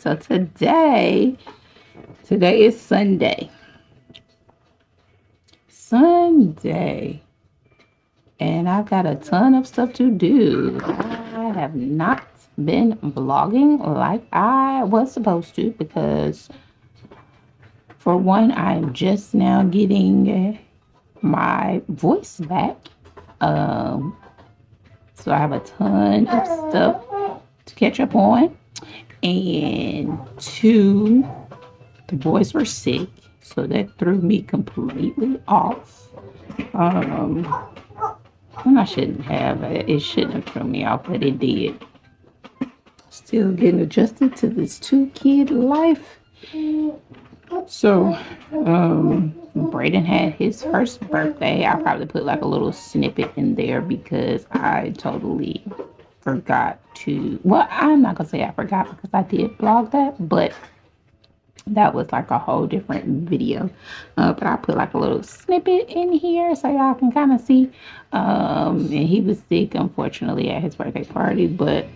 so today is Sunday. And I've got a ton of stuff to do. I have not been vlogging like I was supposed to because, for one, I'm just now getting my voice back. So I have a ton of stuff to catch up on. And two, the boys were sick, so that threw me completely off. And I shouldn't have. It shouldn't have thrown me off, but it did. Still getting adjusted to this 2-kid life. So, Braden had his first birthday. I'll probably put like a little snippet in there because I totally forgot to. Well, I'm not gonna say I forgot because I did vlog that, but that was like a whole different video. But I put like a little snippet in here so y'all can kind of see. And he was sick, unfortunately, at his birthday party. But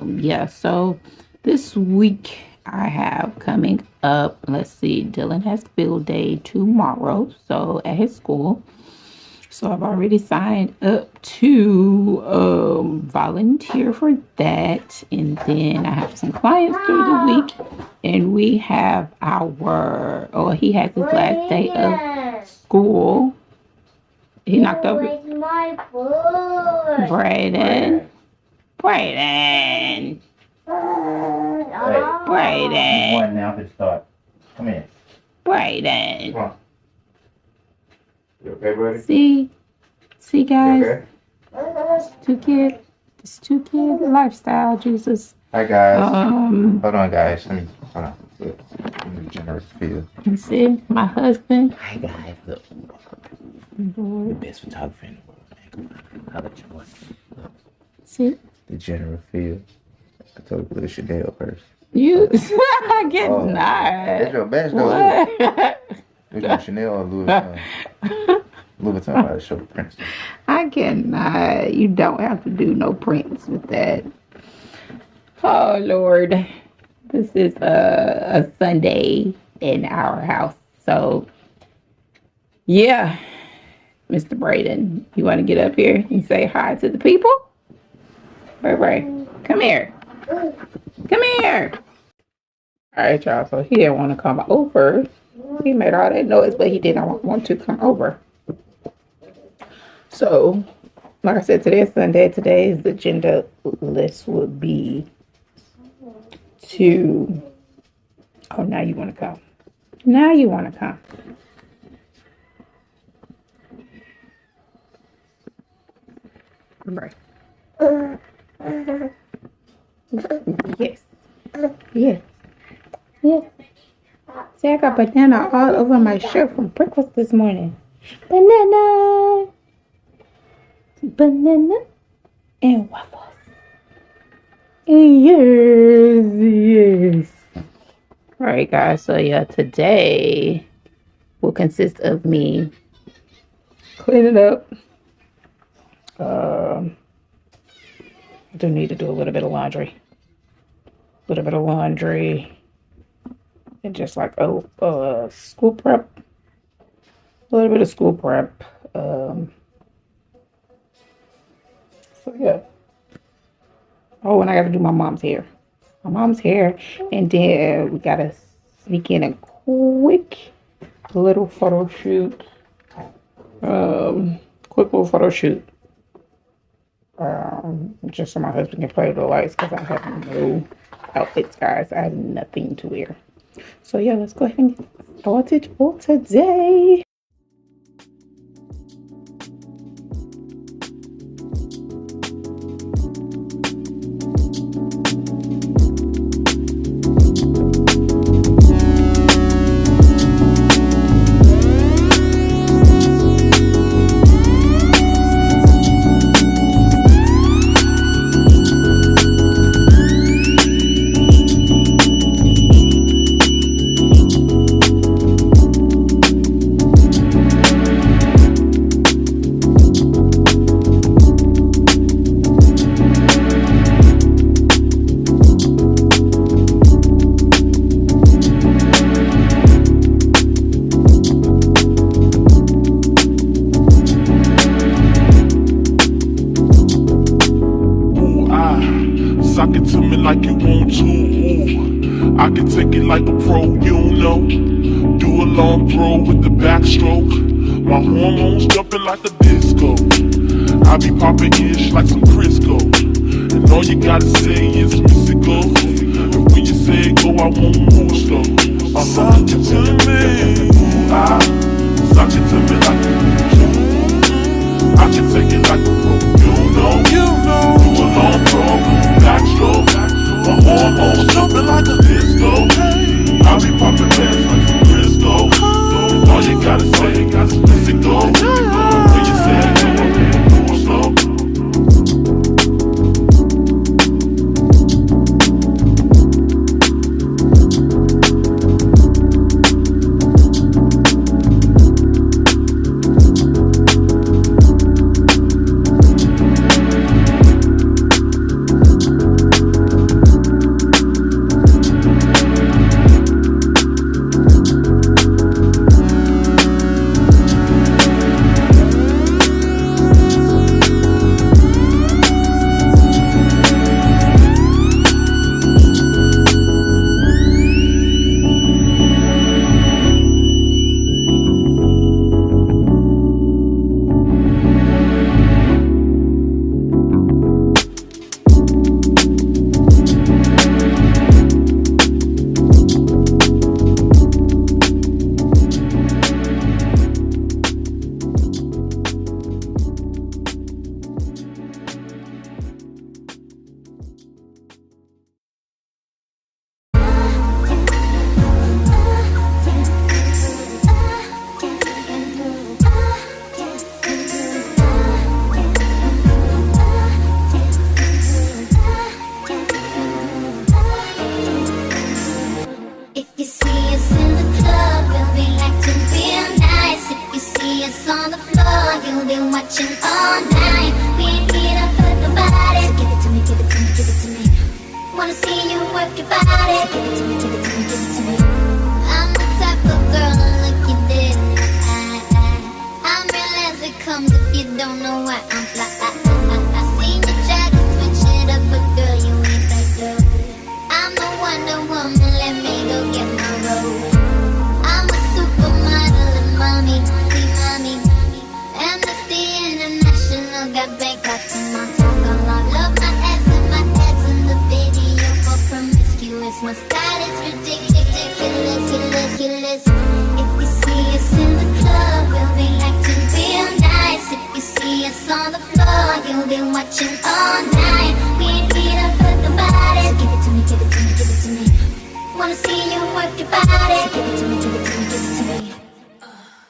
yeah, so this week I have coming up, let's see, Dylan has field day tomorrow, so at his school. So I've already signed up to volunteer for that. And then I have some clients through the week. And we have he has his last day of school. He knocked over. Where's my food? Braden. Braden. Braden. One now to start. Come here. Braden. Come on. You okay, buddy? See, guys. You okay? This two kid lifestyle, Jesus. Hi, guys. Hold on, guys. Hold on. Look. Generous feel. You see, my husband. Hi, guys. Look. The best photographer in the world, man. Come on. I'll let you watch. Look. See? The generous feel. I told you to put a Chanel purse. You get not. That's your best, though. Which one, Chanel or Louis Vuitton? Louis Vuitton by the show Prince. I cannot. You don't have to do no prints with that. Oh, Lord. This is a Sunday in our house. So, yeah. Mr. Braden, you want to get up here and say hi to the people? Ray, come here. Come here. All right, y'all. So he didn't want to come over. He made all that noise, but he didn't want to come over. So, like I said, today is Sunday. Today's agenda list would be to... Oh, now you want to come. Now you want to come. Right. Yes. Yes. Yes. See, I got banana all over my shirt from breakfast this morning. Banana and waffles. Yes. All right, guys. So yeah, today will consist of me cleaning up. I do need to do a little bit of laundry. And just like school prep. A little bit of school prep. So yeah. Oh, and I gotta do my mom's hair. And then we gotta sneak in a quick little photo shoot. Just so my husband can play with the lights because I have no outfits, guys. I have nothing to wear. So yeah, let's go ahead and get started for today. like you want to. Ooh, I can take it like a pro, you know. Do a long throw with the backstroke. My hormones jumping like a disco. I be popping ish like some Crisco. And all you gotta say is mystical. And when you say go, I want more slow. Suck it to me. Suck it to me like you want to. I can take it like a pro, you know. Do a long throw, backstroke. My hormones jumping like a disco. I be popping bands like some Crisco. All you gotta say is mystical. When you say go, I want more slow.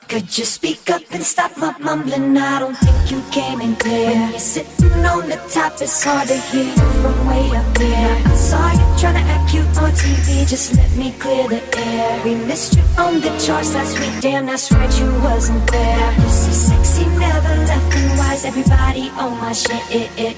Could you speak up and stop my mumbling? I don't think you came in clear. When you're sitting on the top, it's hard to hear you from way up there. I saw you trying to act cute on TV, just let me clear the air. We missed you on the charts last week, damn, that's right, you wasn't there. You're so sexy, never left, and why's everybody on my shit?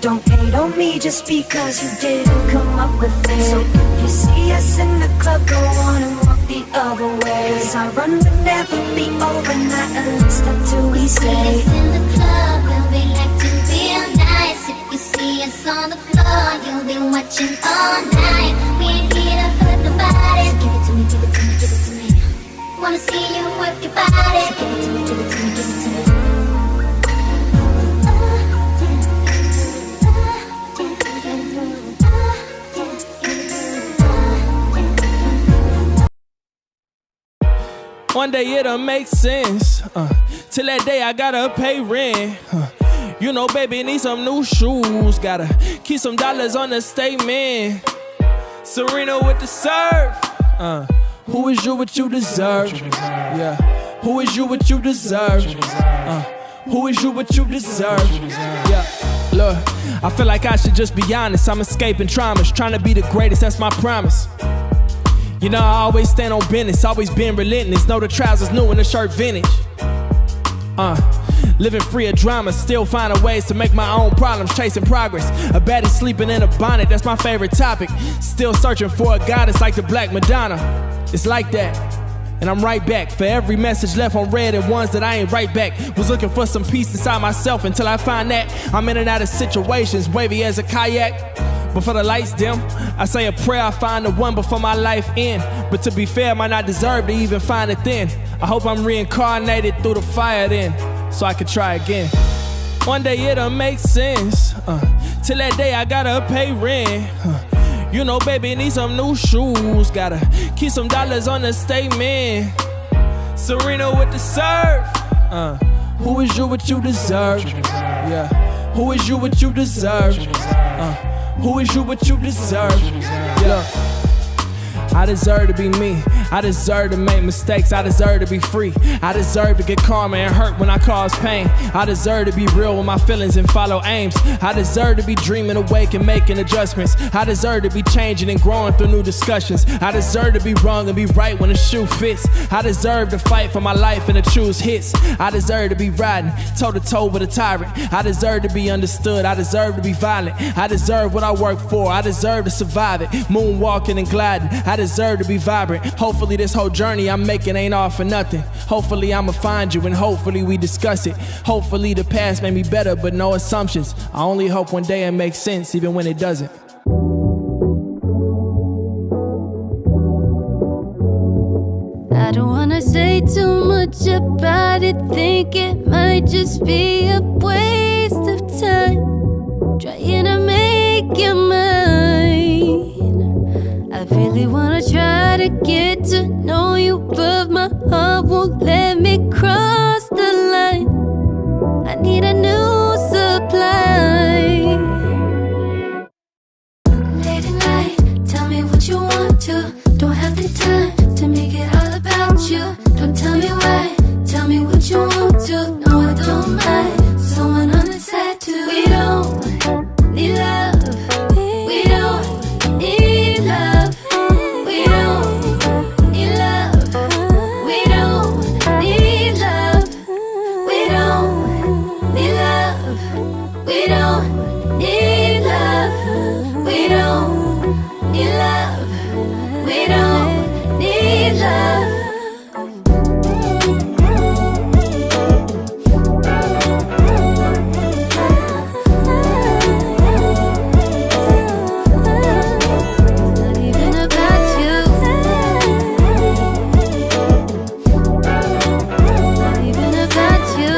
Don't hate on me just because you didn't come up with it. So if you see us in the club, go on and walk the other way. Cause our run would never be over, not at least until we stay. See us in the club, we'll be acting real nice. If you see us on the floor, you'll be watching all night. We ain't here to hurt nobody. So give it to me, give it to me, give it to me. Wanna see you work your body. So give it to me, give it to me, give it to me. One day it'll make sense. Till that day I gotta pay rent. You know, baby, need some new shoes. Gotta keep some dollars on the statement. Serena with the serve. Who is you what you deserve? Yeah. Who is you what you deserve? Who is you what you deserve? Yeah. Look, I feel like I should just be honest. I'm escaping traumas, trying to be the greatest, that's my promise. You know, I always stand on business, always been relentless. Know the trousers new and the shirt vintage. Living free of drama, still finding ways to make my own problems, chasing progress. A baddie sleeping in a bonnet, that's my favorite topic. Still searching for a goddess like the Black Madonna. It's like that, and I'm right back. For every message left on red and ones that I ain't right back. Was looking for some peace inside myself until I find that I'm in and out of situations, wavy as a kayak. before the lights dim. I say a prayer, I find the one before my life end. But to be fair, I might not deserve to even find it then. I hope I'm reincarnated through the fire then, so I can try again. One day it'll make sense. Till that day I gotta pay rent. You know, baby, need some new shoes. Gotta keep some dollars on the statement. Serena with the serve. Who is you what you deserve? Yeah. Who is you what you deserve? Who is you what you deserve? Yeah. I deserve to be me. I deserve to make mistakes. I deserve to be free. I deserve to get karma and hurt when I cause pain. I deserve to be real with my feelings and follow aims. I deserve to be dreaming awake and making adjustments. I deserve to be changing and growing through new discussions. I deserve to be wrong and be right when the shoe fits. I deserve to fight for my life and to choose hits. I deserve to be riding toe to toe with a tyrant. I deserve to be understood. I deserve to be violent. I deserve what I work for. I deserve to survive it. Moonwalking and gliding. I deserve to be vibrant. Hopefully this whole journey I'm making ain't all for nothing. Hopefully I'ma find you and hopefully we discuss it. Hopefully the past made me better, but no assumptions. I only hope one day it makes sense even when it doesn't. I don't wanna say too much about it. Think it might just be a waste of time trying to make you mine. I really wanna try to get to know you, but my heart won't let me cross the line. I need a new supply. Late at night, tell me what you want to. Don't have the time to make it all about you. Don't tell me why, tell me what you want to. No, I don't mind, someone on the side too. We don't need love. We don't need love. We don't need love. We don't need love. We don't need love. We don't need love. We don't need love. We don't need love. Not even about you. Not even about you.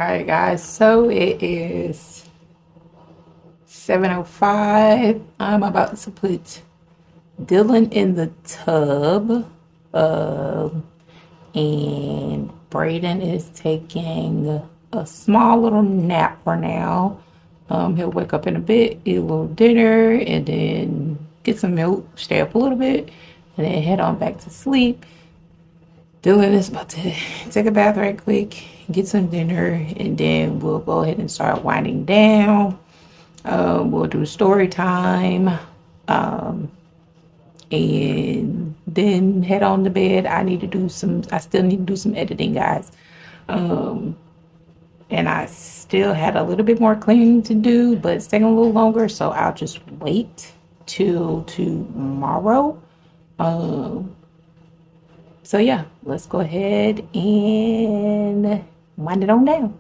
Alright guys, so it is 7:05. I'm about to put Dylan in the tub. And Brayden is taking a small little nap for now. He'll wake up in a bit, eat a little dinner, and then get some milk, stay up a little bit, and then head on back to sleep. Dylan is about to take a bath right quick, get some dinner, and then we'll go ahead and start winding down. We'll do story time, and then head on to bed. I still need to do some editing, guys. And I still had a little bit more cleaning to do, but it's taking a little longer, so I'll just wait till tomorrow. So yeah, let's go ahead and wind it on down.